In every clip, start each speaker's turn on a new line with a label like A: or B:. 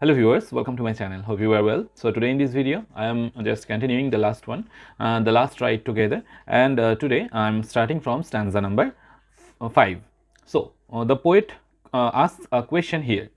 A: Hello viewers, welcome to my channel. Hope you are well. So today in this video I am just continuing the last one, the last ride together, and today I am starting from stanza number 5. So the poet asks a question here.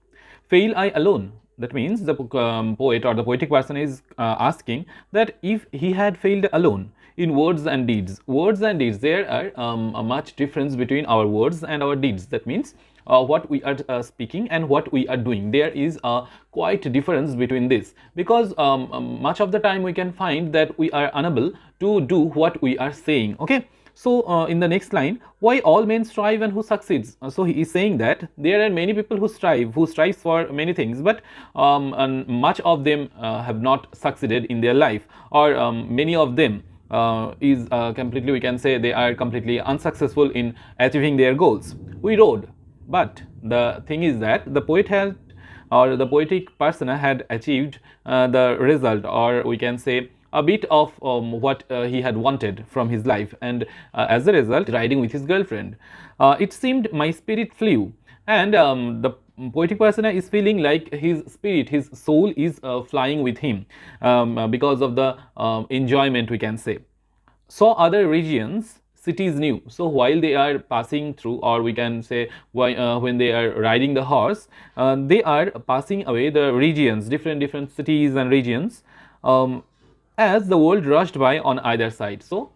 A: Fail I alone? That means the poet or the poetic person is asking that if he had failed alone in words and deeds. Words and deeds, there are a much difference between our words and our deeds. That means what we are speaking and what we are doing. There is a quite difference between this, because much of the time we can find that we are unable to do what we are saying. Okay. So in the next line, why all men strive and who succeeds? So he is saying that there are many people who strive for many things, but and much of them have not succeeded in their life, or many of them is completely, we can say, they are completely unsuccessful in achieving their goals. We rode, but the thing is that the poet had, or the poetic persona had achieved the result, or we can say a bit of what he had wanted from his life, and as a result riding with his girlfriend, it seemed my spirit flew, and the poetic persona is feeling like his spirit, his soul is flying with him because of the enjoyment, we can say. Saw other regions, cities new. So while they are passing through, or we can say when they are riding the horse, they are passing away the regions, different cities and regions, as the world rushed by on either side. So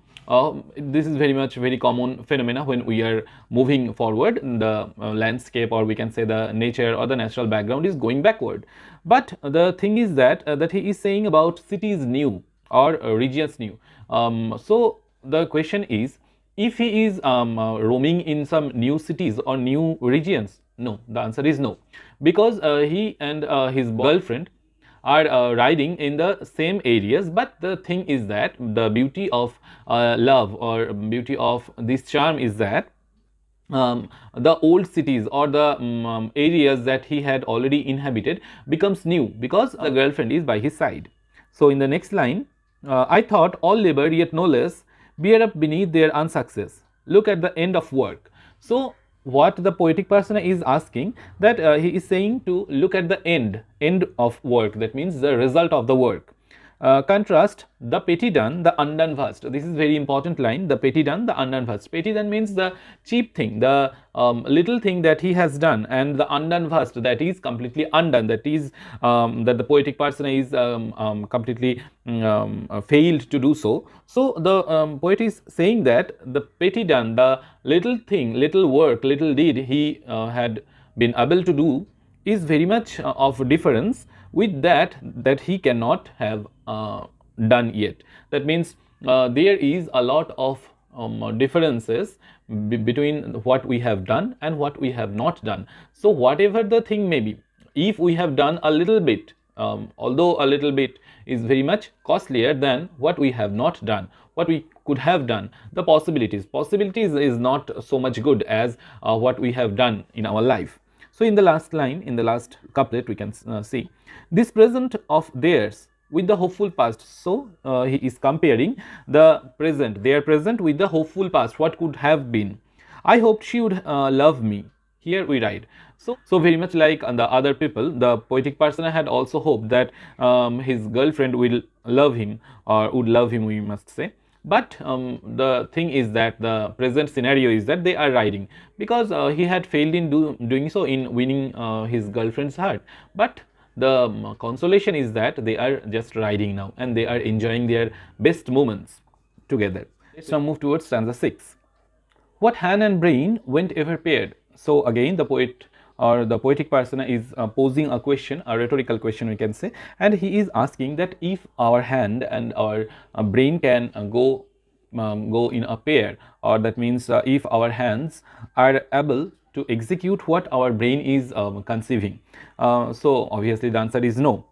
A: this is very common phenomena when we are moving forward. The landscape, or we can say the nature or the natural background, is going backward. But the thing is that that he is saying about cities new or regions new. So the question is, if he is roaming in some new cities or new regions? No, the answer is no, because he and his girlfriend are riding in the same areas. But the thing is that the beauty of love, or beauty of this charm, is that the old cities or the areas that he had already inhabited becomes new, because the girlfriend is by his side. So in the next line, I thought all labor yet no less bear up beneath their unsuccess. Look at the end of work. So what the poetic persona is asking, that he is saying to look at the end of work. That means the result of the work. Contrast the petty done, the undone vast. This is very important line. The petty done, the undone vast. Petty done means the cheap thing, the little thing that he has done, and the undone vast, that is completely undone. That is that the poetic persona is completely failed to do so. So the poet is saying that the petty done, the little thing, little work, little deed he had been able to do, is very much of difference with that he cannot have done yet. That means there is a lot of differences between what we have done and what we have not done. So whatever the thing may be, if we have done a little bit, although a little bit is very much costlier than what we have not done, what we could have done, the possibilities is not so much good as what we have done in our life. So in the last line, in the last couplet, we can see this present of theirs with the hopeful past. So he is comparing the present, their present, with the hopeful past, what could have been. I hoped she would love me. Here we write. So very much like the other people, the poetic persona had also hoped that his girlfriend will love him, or would love him, we must say. But the thing is that the present scenario is that they are riding, because he had failed in doing so, in winning his girlfriend's heart. But the consolation is that they are just riding now, and they are enjoying their best moments together. Let's now move towards stanza 6. What hand and brain went ever paired? So again the poet, or the poetic persona, is posing a question, a rhetorical question, we can say, and he is asking that if our hand and our brain can go in a pair, or that means if our hands are able to execute what our brain is conceiving. So obviously the answer is no.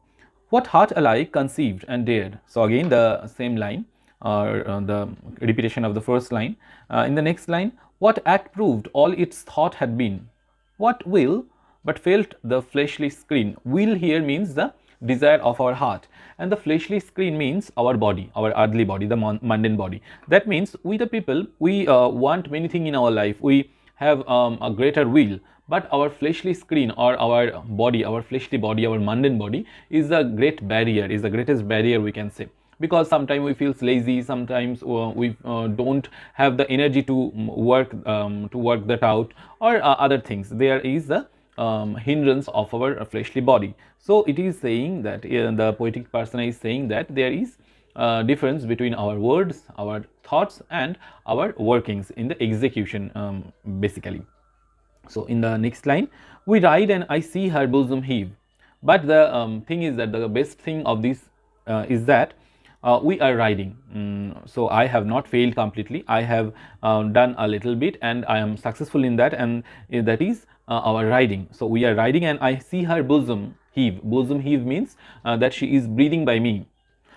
A: What heart alike conceived and dared? So again the same line, or the repetition of the first line. In the next line, what act proved all its thought had been? What will but felt the fleshly screen? Will here means the desire of our heart, and the fleshly screen means our body, our earthly body, the mundane body. That means we the people, we want many things in our life. We have a greater will, but our fleshly screen or our body, our fleshly body, our mundane body is a great barrier, is the greatest barrier we can say, because sometimes we feel lazy, sometimes we don't have the energy to work that out, or other things. There is the hindrance of our fleshly body. So it is saying that the poetic person is saying that there is difference between our words, our thoughts, and our workings in the execution, basically. So in the next line, we ride and I see her bosom heave. But the thing is that the best thing of this is that we are riding. So I have not failed completely. I have done a little bit and I am successful in that, and that is our riding. So we are riding and I see her bosom heave. Bosom heave means that she is breathing by me.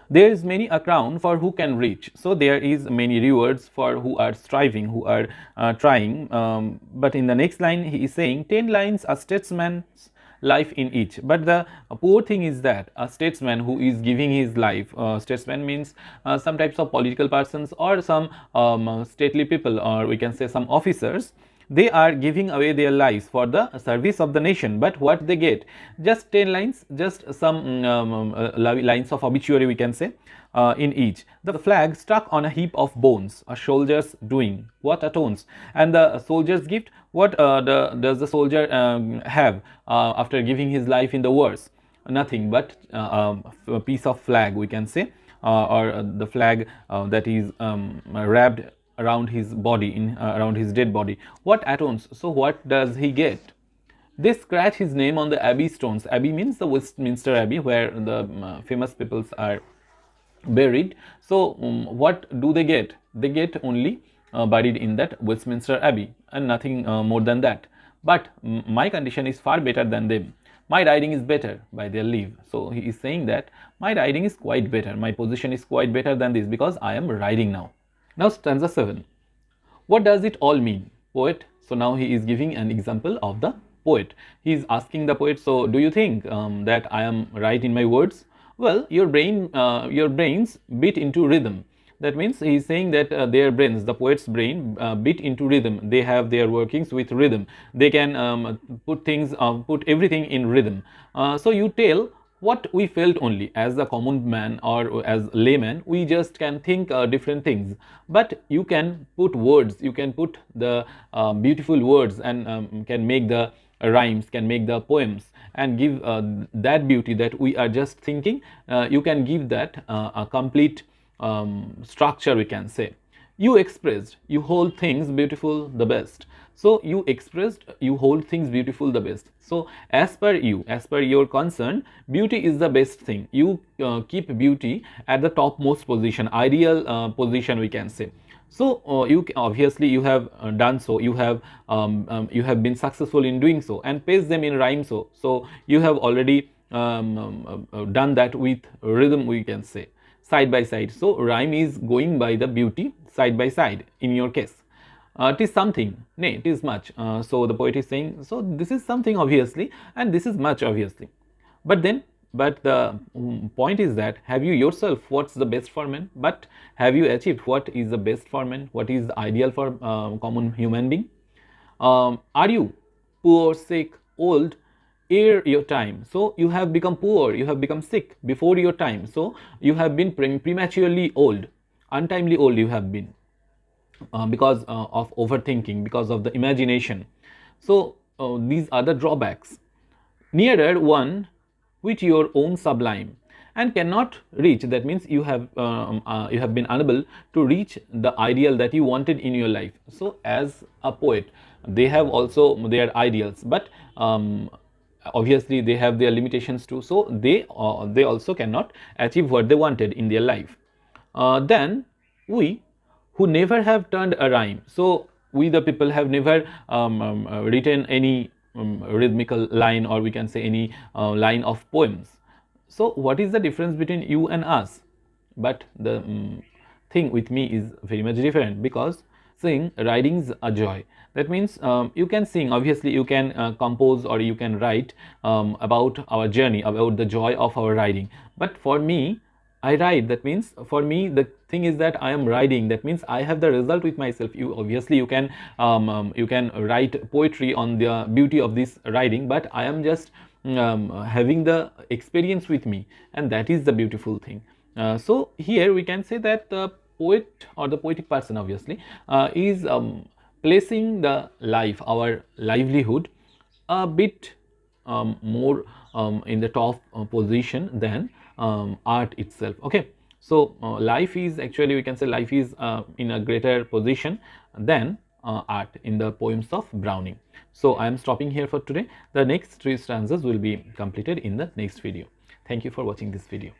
A: There is many a crown for who can reach. So there is many rewards for who are striving, who are trying. But in the next line he is saying 10 lines a statesman's life in each. But the poor thing is that a statesman who is giving his life, statesman means some types of political persons or some stately people, or we can say some officers, they are giving away their lives for the service of the nation. But what they get? Just 10 lines, just some lines of obituary we can say in each. The flag stuck on a heap of bones, a soldier's doing, what atones? And the soldier's gift, what does the soldier have after giving his life in the wars? Nothing but a piece of flag we can say, or the flag that is wrapped around his body, in around his dead body. What atones? So what does he get? They scratch his name on the abbey stones. Abbey means the Westminster Abbey, where the famous peoples are buried. So what do they get? They get only buried in that Westminster Abbey and nothing more than that. But my condition is far better than them. My riding is better by their leave. So he is saying that my riding is quite better, my position is quite better than this, because I am riding now. Now stanza 7. What does it all mean? Poet. So now he is giving an example of the poet. He is asking the poet, so do you think that I am right in my words? Well, your brains beat into rhythm. That means he is saying that their brains, the poet's brain, beat into rhythm. They have their workings with rhythm. They can put things, put everything in rhythm. So you tell what we felt only. As a common man or as layman, we just can think different things, but you can put words, you can put the beautiful words, and can make the rhymes, can make the poems, and give that beauty that we are just thinking. You can give that a complete structure we can say. You expressed, you hold things beautiful the best. So you expressed, you hold things beautiful the best. So as per you, as per your concern, beauty is the best thing. You keep beauty at the topmost position, ideal position we can say. So you obviously you have done so. You have been successful in doing so, and paste them in rhyme. So you have already done that with rhythm we can say, side by side. So rhyme is going by the beauty side by side in your case. It is something, nay, it is much. So the poet is saying, so this is something obviously, and this is much obviously. But the point is that, have you yourself what's the best for men? But have you achieved what is the best for men? What is ideal for common human being? Are you poor, sick, old, ere your time? So you have become poor, you have become sick before your time. So you have been prematurely old, untimely old you have been. Because of overthinking, because of the imagination. So these are the drawbacks. Nearer one with your own sublime, and cannot reach. That means you have been unable to reach the ideal that you wanted in your life. So as a poet, they have also their ideals, but obviously they have their limitations too. So they also cannot achieve what they wanted in their life. Then we who never have turned a rhyme. So we the people have never written any rhythmical line, or we can say any line of poems. So what is the difference between you and us? But the thing with me is very much different, because sing, riding is a joy. That means you can sing, obviously you can compose, or you can write about our journey, about the joy of our riding. But for me, I ride, that means for me the thing is that I am riding, that means I have the result with myself. You obviously you can write poetry on the beauty of this riding, but I am just having the experience with me, and that is the beautiful thing. So here we can say that the poet or the poetic person obviously is placing the life, our livelihood, a bit more in the top position than art itself. Okay, so life is actually, we can say life is in a greater position than art in the poems of Browning. So I am stopping here for today. The next 3 stanzas will be completed in the next video. Thank you for watching this video.